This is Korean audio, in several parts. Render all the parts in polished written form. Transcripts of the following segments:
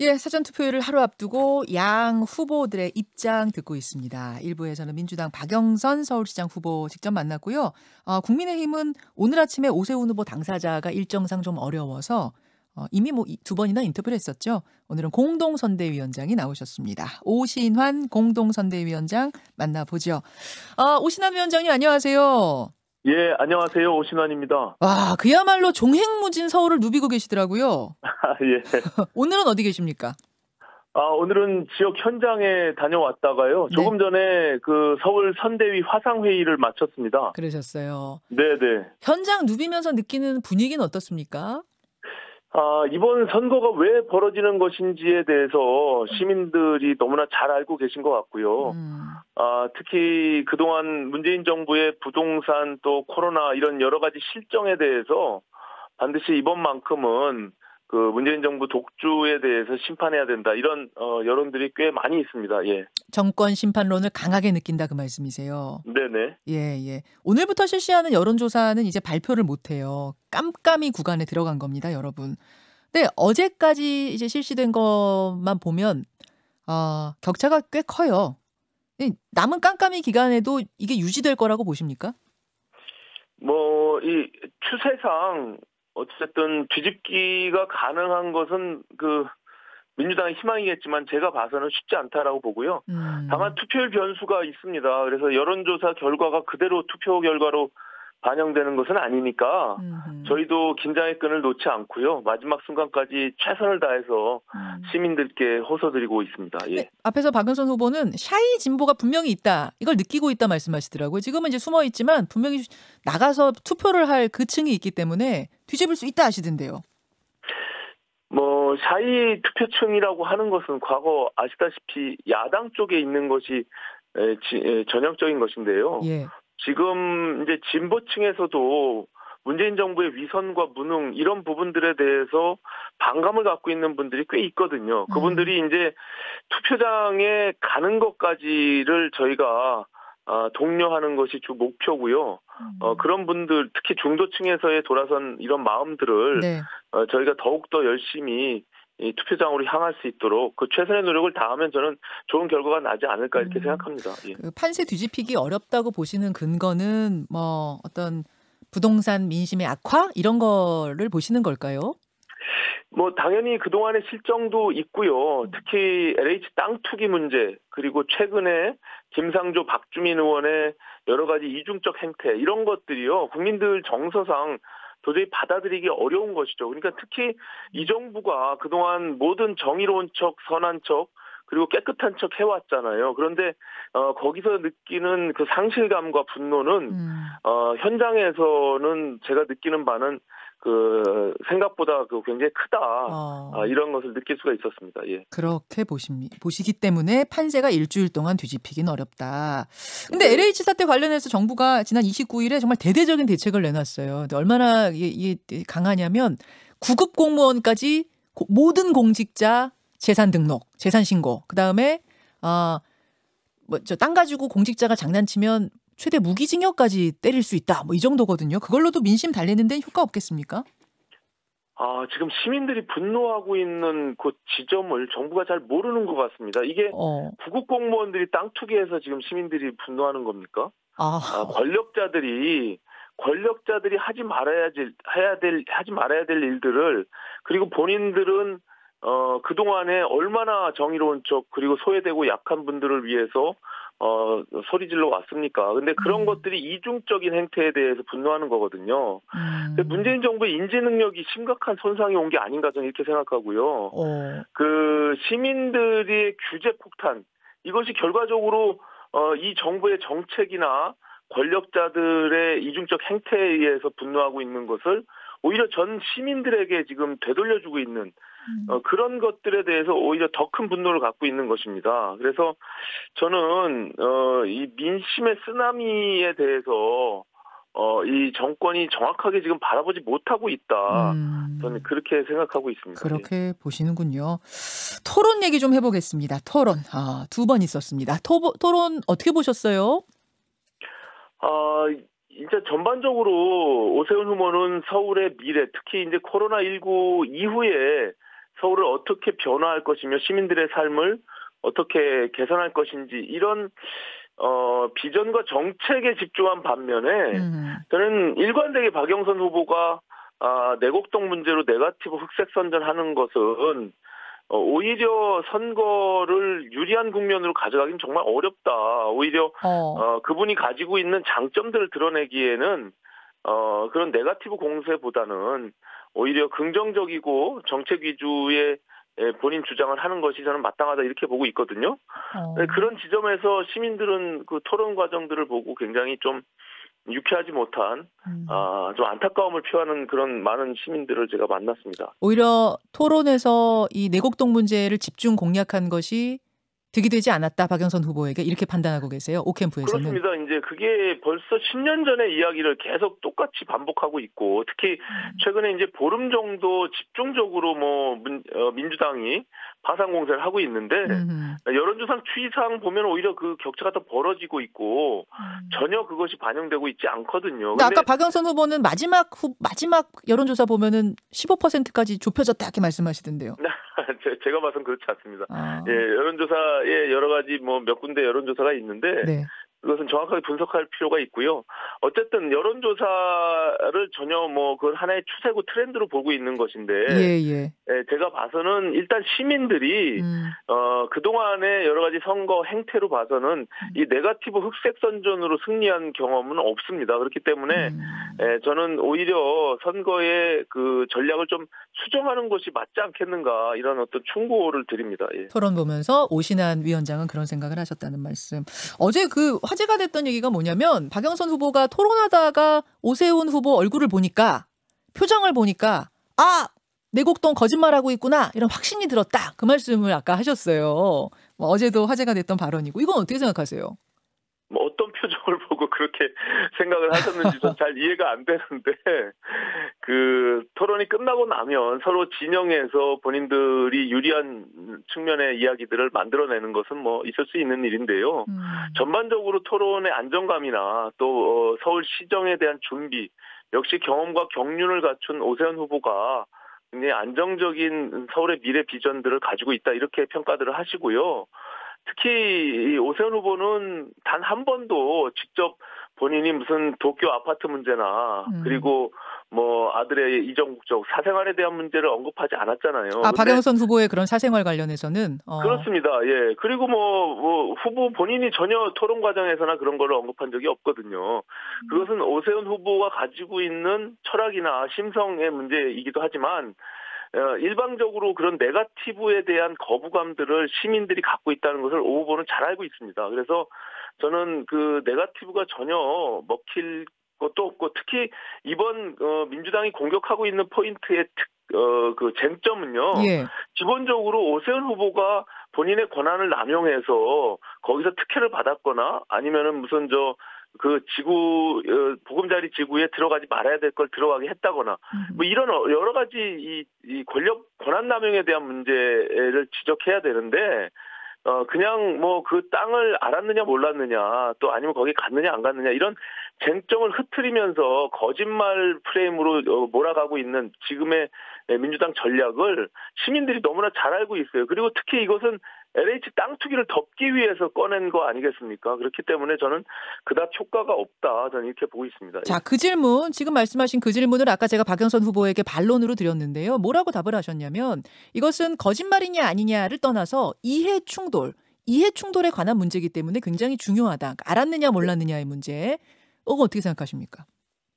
예, 사전투표일을 하루 앞두고 양 후보들의 입장 듣고 있습니다. 일부에서는 민주당 박영선 서울시장 후보 직접 만났고요. 국민의힘은 오늘 아침에 오세훈 후보 당사자가 일정상 좀 어려워서 이미 두 번이나 인터뷰를 했었죠. 오늘은 공동선대위원장이 나오셨습니다. 오신환 공동선대위원장 만나보죠. 오신환 위원장님 안녕하세요. 예, 안녕하세요. 오신환입니다. 와, 그야말로 종횡무진 서울을 누비고 계시더라고요. 예. 오늘은 어디 계십니까? 오늘은 지역 현장에 다녀왔다가요. 네. 조금 전에 그 서울 선대위 화상회의를 마쳤습니다. 그러셨어요. 네네. 현장 누비면서 느끼는 분위기는 어떻습니까? 이번 선거가 왜 벌어지는 것인지에 대해서 시민들이 너무나 잘 알고 계신 것 같고요. 특히 그동안 문재인 정부의 부동산 또 코로나 이런 여러 가지 실정에 대해서 반드시 이번만큼은 그 문재인 정부 독주에 대해서 심판해야 된다. 이런 여론들이 꽤 많이 있습니다. 예. 정권 심판론을 강하게 느낀다 그 말씀이세요. 네네. 예. 오늘부터 실시하는 여론조사는 이제 발표를 못해요. 깜깜이 구간에 들어간 겁니다, 여러분. 근데 어제까지 이제 실시된 것만 보면 격차가 꽤 커요. 남은 깜깜이 기간에도 이게 유지될 거라고 보십니까? 이 추세상 어쨌든 뒤집기가 가능한 것은 그 민주당의 희망이겠지만 제가 봐서는 쉽지 않다라고 보고요. 다만 투표율 변수가 있습니다. 그래서 여론조사 결과가 그대로 투표 결과로 반영되는 것은 아니니까 저희도 긴장의 끈을 놓지 않고요. 마지막 순간까지 최선을 다해서 시민들께 호소드리고 있습니다. 예. 앞에서 박영선 후보는 샤이 진보가 분명히 있다. 이걸 느끼고 있다 말씀하시더라고요. 지금은 이제 숨어 있지만 분명히 나가서 투표를 할 그 층이 있기 때문에 뒤집을 수 있다 하시던데요. 샤이 투표층이라고 하는 것은 과거 아시다시피 야당 쪽에 있는 것이 전형적인 것인데요. 예. 지금 이제 진보층에서도 문재인 정부의 위선과 무능 이런 부분들에 대해서 반감을 갖고 있는 분들이 꽤 있거든요. 그분들이 이제 투표장에 가는 것까지를 저희가 독려하는 것이 주 목표고요. 그런 분들 특히 중도층에서의 돌아선 이런 마음들을 네. 저희가 더욱더 열심히 이 투표장으로 향할 수 있도록 그 최선의 노력을 다하면 저는 좋은 결과가 나지 않을까 이렇게 생각합니다. 예. 그 판세 뒤집히기 어렵다고 보시는 근거는 어떤 부동산 민심의 악화 이런 거를 보시는 걸까요? 당연히 그동안의 실정도 있고요. 특히 LH 땅 투기 문제 그리고 최근에 김상조 박주민 의원의 여러 가지 이중적 행태 이런 것들이요. 국민들 정서상 도저히 받아들이기 어려운 것이죠. 그러니까 특히 이 정부가 그동안 모든 정의로운 척, 선한 척, 그리고 깨끗한 척 해왔잖아요. 그런데 거기서 느끼는 그 상실감과 분노는 현장에서는 제가 느끼는 바는 그 생각보다 그 굉장히 크다. 이런 것을 느낄 수가 있었습니다. 예. 그렇게 보시기 때문에 판세가 일주일 동안 뒤집히긴 어렵다. 근데 네. LH 사태 관련해서 정부가 지난 29일에 정말 대대적인 대책을 내놨어요. 근데 얼마나 이게 강하냐면 9급 공무원까지 모든 공직자 재산 등록, 재산 신고. 그다음에 땅 가지고 공직자가 장난치면 최대 무기징역까지 때릴 수 있다. 이 정도거든요. 그걸로도 민심 달래는 데는 효과 없겠습니까? 지금 시민들이 분노하고 있는 그 지점을 정부가 잘 모르는 것 같습니다. 이게 9급 공무원들이 땅 투기해서 지금 시민들이 분노하는 겁니까? 권력자들이 하지 말아야 될 일들을 그리고 본인들은 그동안에 얼마나 정의로운 척 그리고 소외되고 약한 분들을 위해서 소리질러 왔습니까? 근데 그런 것들이 이중적인 행태에 대해서 분노하는 거거든요. 근데 문재인 정부의 인지 능력이 심각한 손상이 온 게 아닌가 저는 이렇게 생각하고요. 그 시민들의 규제 폭탄 이것이 결과적으로 이 정부의 정책이나 권력자들의 이중적 행태에 의해서 분노하고 있는 것을 오히려 전 시민들에게 지금 되돌려주고 있는 그런 것들에 대해서 오히려 더 큰 분노를 갖고 있는 것입니다. 그래서 저는 이 민심의 쓰나미에 대해서 이 정권이 정확하게 지금 바라보지 못하고 있다. 저는 그렇게 생각하고 있습니다. 그렇게 보시는군요. 토론 얘기 좀 해보겠습니다. 토론 두 번 있었습니다. 토론 어떻게 보셨어요? 이제 전반적으로 오세훈 후보는 서울의 미래, 특히 이제 코로나19 이후에 서울을 어떻게 변화할 것이며 시민들의 삶을 어떻게 개선할 것인지 이런 비전과 정책에 집중한 반면에 저는 일관되게 박영선 후보가 내곡동 문제로 네거티브 흑색 선전하는 것은 오히려 선거를 유리한 국면으로 가져가긴 정말 어렵다. 오히려 그분이 가지고 있는 장점들을 드러내기에는 그런 네거티브 공세보다는 오히려 긍정적이고 정책 위주의 본인 주장을 하는 것이 저는 마땅하다 이렇게 보고 있거든요. 그런 지점에서 시민들은 그 토론 과정들을 보고 굉장히 좀 유쾌하지 못한 좀 안타까움을 표하는 그런 많은 시민들을 제가 만났습니다. 오히려 토론에서 이 내곡동 문제를 집중 공략한 것이 득이 되지 않았다. 박영선 후보에게 이렇게 판단하고 계세요. 오캠프에서는. 그렇습니다. 이제 그게 벌써 10년 전의 이야기를 계속 똑같이 반복하고 있고 특히 최근에 이제 보름 정도 집중적으로 민주당이 파상 공세를 하고 있는데 여론조사 추이상 보면 오히려 그 격차가 더 벌어지고 있고 전혀 그것이 반영되고 있지 않거든요. 근데 아까 박영선 후보는 마지막 여론조사 보면은 15%까지 좁혀졌다 이렇게 말씀하시던데요. 제가 봐선 그렇지 않습니다. 예, 여론조사에 여러 가지 몇 군데 여론조사가 있는데 네. 그것은 정확하게 분석할 필요가 있고요. 어쨌든 여론조사를 전혀 그건 하나의 추세고 트렌드로 보고 있는 것인데 예, 제가 봐서는 일단 시민들이 그동안의 여러 가지 선거 행태로 봐서는 이 네거티브 흑색 선전으로 승리한 경험은 없습니다. 그렇기 때문에 저는 오히려 선거의 그 전략을 좀 수정하는 것이 맞지 않겠는가 이런 어떤 충고를 드립니다. 예. 토론 보면서 오신환 위원장은 그런 생각을 하셨다는 말씀. 어제 그 화제가 됐던 얘기가 뭐냐면 박영선 후보가 토론하다가 오세훈 후보 얼굴을 보니까 표정을 보니까 내곡동 거짓말하고 있구나 이런 확신이 들었다. 그 말씀을 아까 하셨어요. 어제도 화제가 됐던 발언이고 이건 어떻게 생각하세요? 어떤 표정을 보고 그렇게 생각을 하셨는지 전 잘 이해가 안 되는데 그 토론이 끝나고 나면 서로 진영에서 본인들이 유리한 측면의 이야기들을 만들어내는 것은 있을 수 있는 일인데요. 전반적으로 토론의 안정감이나 또 서울시정에 대한 준비 역시 경험과 경륜을 갖춘 오세훈 후보가 굉장히 안정적인 서울의 미래 비전들을 가지고 있다 이렇게 평가들을 하시고요. 특히 오세훈 후보는 단 한 번도 직접 본인이 무슨 도쿄 아파트 문제나 그리고 아들의 이정국적 사생활에 대한 문제를 언급하지 않았잖아요. 박영선 후보의 그런 사생활 관련해서는 그렇습니다. 예. 그리고 후보 본인이 전혀 토론 과정에서나 그런 거를 언급한 적이 없거든요. 그것은 오세훈 후보가 가지고 있는 철학이나 심성의 문제이기도 하지만 일방적으로 그런 네거티브에 대한 거부감들을 시민들이 갖고 있다는 것을 오 후보는 잘 알고 있습니다. 그래서 저는 그 네거티브가 전혀 먹힐 것도 없고 특히 이번 민주당이 공격하고 있는 포인트의 그 쟁점은요. 예. 기본적으로 오세훈 후보가 본인의 권한을 남용해서 거기서 특혜를 받았거나 아니면은 무슨 그 지구 보금자리 지구에 들어가지 말아야 될 걸 들어가게 했다거나 이런 여러 가지 이 권한 남용에 대한 문제를 지적해야 되는데 그냥 그 땅을 알았느냐 몰랐느냐 또 아니면 거기 갔느냐 안 갔느냐 이런 쟁점을 흐트리면서 거짓말 프레임으로 몰아가고 있는 지금의 민주당 전략을 시민들이 너무나 잘 알고 있어요. 그리고 특히 이것은 LH 땅 투기를 덮기 위해서 꺼낸 거 아니겠습니까? 그렇기 때문에 저는 그다지 효과가 없다. 저는 이렇게 보고 있습니다. 자, 그 질문, 지금 말씀하신 그 질문을 아까 제가 박영선 후보에게 반론으로 드렸는데요. 뭐라고 답을 하셨냐면 이것은 거짓말이냐 아니냐를 떠나서 이해 충돌에 관한 문제이기 때문에 굉장히 중요하다. 알았느냐 몰랐느냐의 문제. 이거 어떻게 생각하십니까?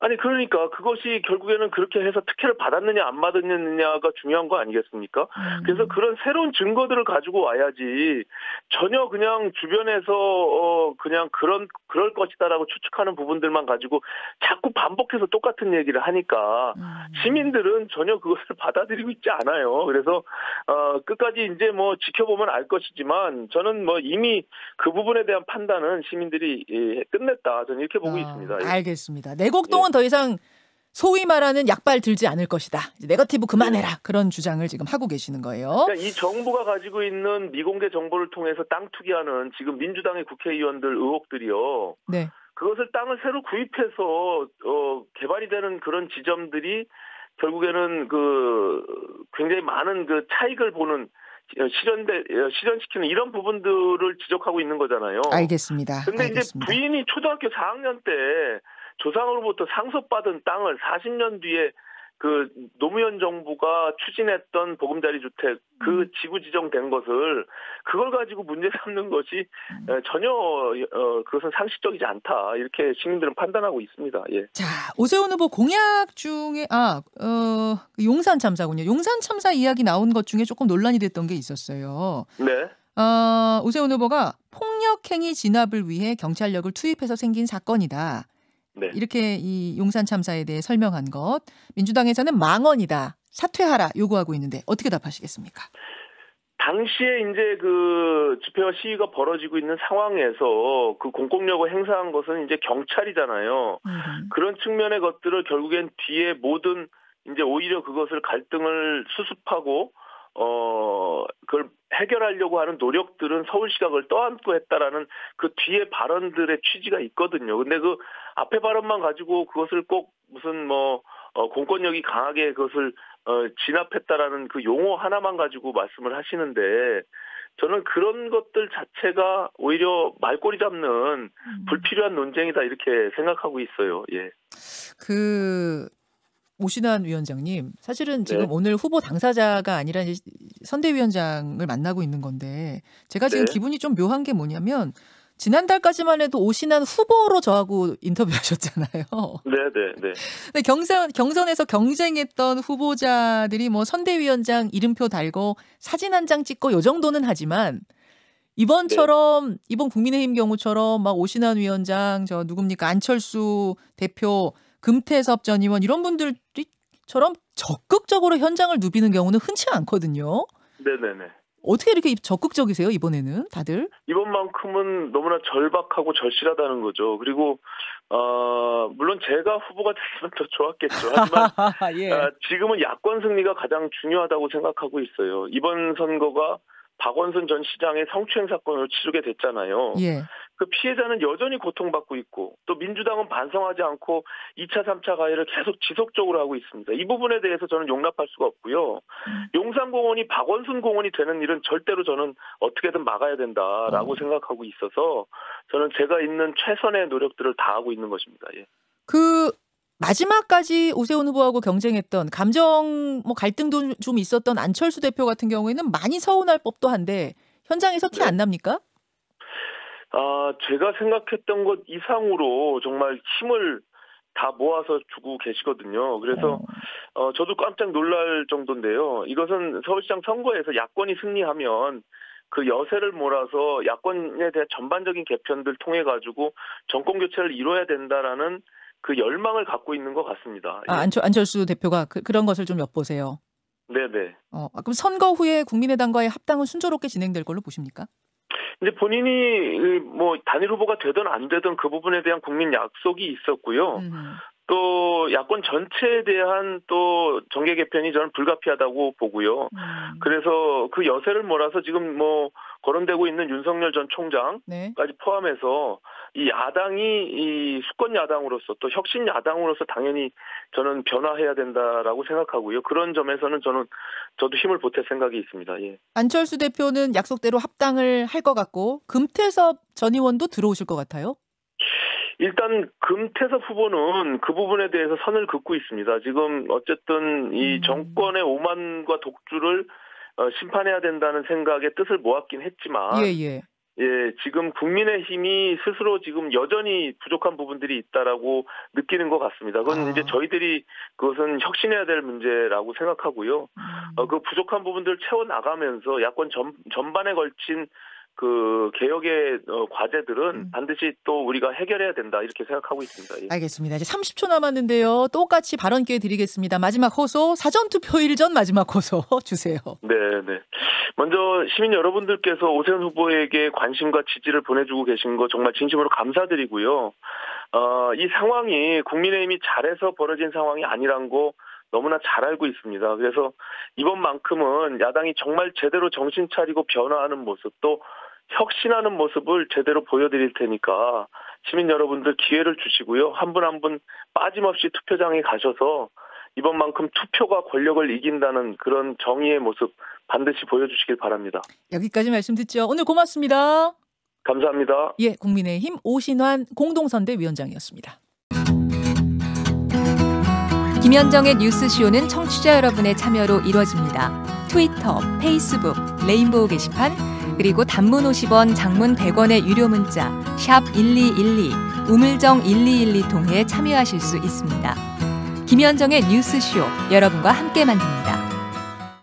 아니 그러니까 그것이 결국에는 그렇게 해서 특혜를 받았느냐 안 받았느냐가 중요한 거 아니겠습니까? 그래서 그런 새로운 증거들을 가지고 와야지 전혀 그냥 주변에서 그냥 그럴 것이다라고 추측하는 부분들만 가지고 자꾸 반복해서 똑같은 얘기를 하니까 시민들은 전혀 그것을 받아들이고 있지 않아요. 그래서 끝까지 이제 지켜보면 알 것이지만 저는 이미 그 부분에 대한 판단은 시민들이 끝냈다. 저는 이렇게 보고 있습니다. 알겠습니다. 내곡동은 더 이상 소위 말하는 약발 들지 않을 것이다. 네거티브 그만해라. 그런 주장을 지금 하고 계시는 거예요. 그러니까 이 정부가 가지고 있는 미공개 정보를 통해서 땅 투기하는 지금 민주당의 국회의원들 의혹들이요. 네. 그것을 땅을 새로 구입해서 개발이 되는 그런 지점들이 결국에는 굉장히 많은 차익을 보는 실현시키는 이런 부분들을 지적하고 있는 거잖아요. 알겠습니다. 근데 이제 알겠습니다. 부인이 초등학교 4학년 때 조상으로부터 상속받은 땅을 40년 뒤에 노무현 정부가 추진했던 보금자리 주택 지구 지정된 것을 그걸 가지고 문제 삼는 것이 전혀 그것은 상식적이지 않다 이렇게 시민들은 판단하고 있습니다. 예. 자, 오세훈 후보 공약 중에 용산 참사군요. 용산 참사 이야기 나온 것 중에 조금 논란이 됐던 게 있었어요. 네. 오세훈 후보가 폭력행위 진압을 위해 경찰력을 투입해서 생긴 사건이다. 네. 이렇게 이 용산 참사에 대해 설명한 것. 민주당에서는 망언이다. 사퇴하라 요구하고 있는데 어떻게 답하시겠습니까? 당시에 이제 집회와 시위가 벌어지고 있는 상황에서 공권력을 행사한 것은 이제 경찰이잖아요. 그런 측면의 것들을 결국엔 뒤에 모든 이제 오히려 그것을 갈등을 수습하고 그걸 해결하려고 하는 노력들은 서울시가 그걸 떠안고 했다라는 그 뒤에 발언들의 취지가 있거든요. 근데 그 앞에 발언만 가지고 그것을 꼭 무슨 공권력이 강하게 그것을 진압했다라는 그 용어 하나만 가지고 말씀을 하시는데 저는 그런 것들 자체가 오히려 말꼬리 잡는 불필요한 논쟁이다 이렇게 생각하고 있어요. 예. 오신환 위원장님, 사실은 지금 네. 오늘 후보 당사자가 아니라 이제 선대위원장을 만나고 있는 건데 제가 지금 네. 기분이 좀 묘한 게 뭐냐면 지난달까지만 해도 오신환 후보로 저하고 인터뷰하셨잖아요. 네. 근데 경선에서 경쟁했던 후보자들이 뭐 선대위원장 이름표 달고 사진 한 장 찍고 요 정도는 하지만 이번 국민의힘 경우처럼 막 오신환 위원장, 안철수 대표, 금태섭 전 의원 이런 분들처럼 적극적으로 현장을 누비는 경우는 흔치 않거든요. 네네네. 어떻게 이렇게 적극적이세요, 이번에는 다들? 이번만큼은 너무나 절박하고 절실하다는 거죠. 그리고 물론 제가 후보가 됐으면 더 좋았겠죠. 하지만 예. 지금은 야권 승리가 가장 중요하다고 생각하고 있어요. 이번 선거가 박원순 전 시장의 성추행 사건으로 치르게 됐잖아요. 예. 그 피해자는 여전히 고통받고 있고 또 민주당은 반성하지 않고 2차, 3차 가해를 계속 지속적으로 하고 있습니다. 이 부분에 대해서 저는 용납할 수가 없고요. 용산공원이 박원순 공원이 되는 일은 절대로 저는 어떻게든 막아야 된다라고 생각하고 있어서 저는 제가 있는 최선의 노력들을 다하고 있는 것입니다. 예. 마지막까지 오세훈 후보하고 경쟁했던 갈등도 좀 있었던 안철수 대표 같은 경우에는 많이 서운할 법도 한데 현장에서 티 안 납니까? 제가 생각했던 것 이상으로 정말 힘을 다 모아서 주고 계시거든요. 그래서 저도 깜짝 놀랄 정도인데요. 이것은 서울시장 선거에서 야권이 승리하면 그 여세를 몰아서 야권에 대한 전반적인 개편들 통해 가지고 정권 교체를 이뤄야 된다라는 그 열망을 갖고 있는 것 같습니다. 예. 안철수 대표가 그런 것을 좀 엿보세요. 네네. 그럼 선거 후에 국민의당과의 합당은 순조롭게 진행될 걸로 보십니까? 이제 본인이 단일 후보가 되든 안 되든 그 부분에 대한 국민 약속이 있었고요. 또 야권 전체에 대한 또 정계 개편이 저는 불가피하다고 보고요. 그래서 그 여세를 몰아서 지금 거론되고 있는 윤석열 전 총장까지 포함해서 이 야당이 이 수권 야당으로서 또 혁신 야당으로서 당연히 저는 변화해야 된다라고 생각하고요. 그런 점에서는 저도 힘을 보탤 생각이 있습니다. 예. 안철수 대표는 약속대로 합당을 할 것 같고 금태섭 전 의원도 들어오실 것 같아요. 일단 금태섭 후보는 그 부분에 대해서 선을 긋고 있습니다. 지금 어쨌든 이 정권의 오만과 독주를 심판해야 된다는 생각에 뜻을 모았긴 했지만 지금 국민의힘이 스스로 지금 여전히 부족한 부분들이 있다라고 느끼는 것 같습니다. 그건 이제 저희들이 그것은 혁신해야 될 문제라고 생각하고요. 그 부족한 부분들을 채워 나가면서 야권 전반에 걸친 그 개혁의 과제들은 반드시 또 우리가 해결해야 된다 이렇게 생각하고 있습니다. 예. 알겠습니다. 이제 30초 남았는데요. 똑같이 발언 기회 드리겠습니다. 마지막 호소, 사전투표일 전 마지막 호소 주세요. 네. 먼저 시민 여러분들께서 오세훈 후보에게 관심과 지지를 보내주고 계신 거 정말 진심으로 감사드리고요. 이 상황이 국민의힘이 잘해서 벌어진 상황이 아니란 거 너무나 잘 알고 있습니다. 그래서 이번만큼은 야당이 정말 제대로 정신 차리고 변화하는 모습 또 혁신하는 모습을 제대로 보여드릴 테니까 시민 여러분들 기회를 주시고요. 한 분 한 분 빠짐없이 투표장에 가셔서 이번만큼 투표가 권력을 이긴다는 그런 정의의 모습 반드시 보여주시길 바랍니다. 여기까지 말씀 듣죠. 오늘 고맙습니다. 감사합니다. 예, 국민의힘 오신환 공동선대위원장이었습니다. 김현정의 뉴스쇼는 청취자 여러분의 참여로 이루어집니다. 트위터, 페이스북, 레인보우 게시판, 그리고 단문 50원, 장문 100원의 유료 문자 샵 1212, 우물정 1212 통해 참여하실 수 있습니다. 김현정의 뉴스쇼, 여러분과 함께 만듭니다.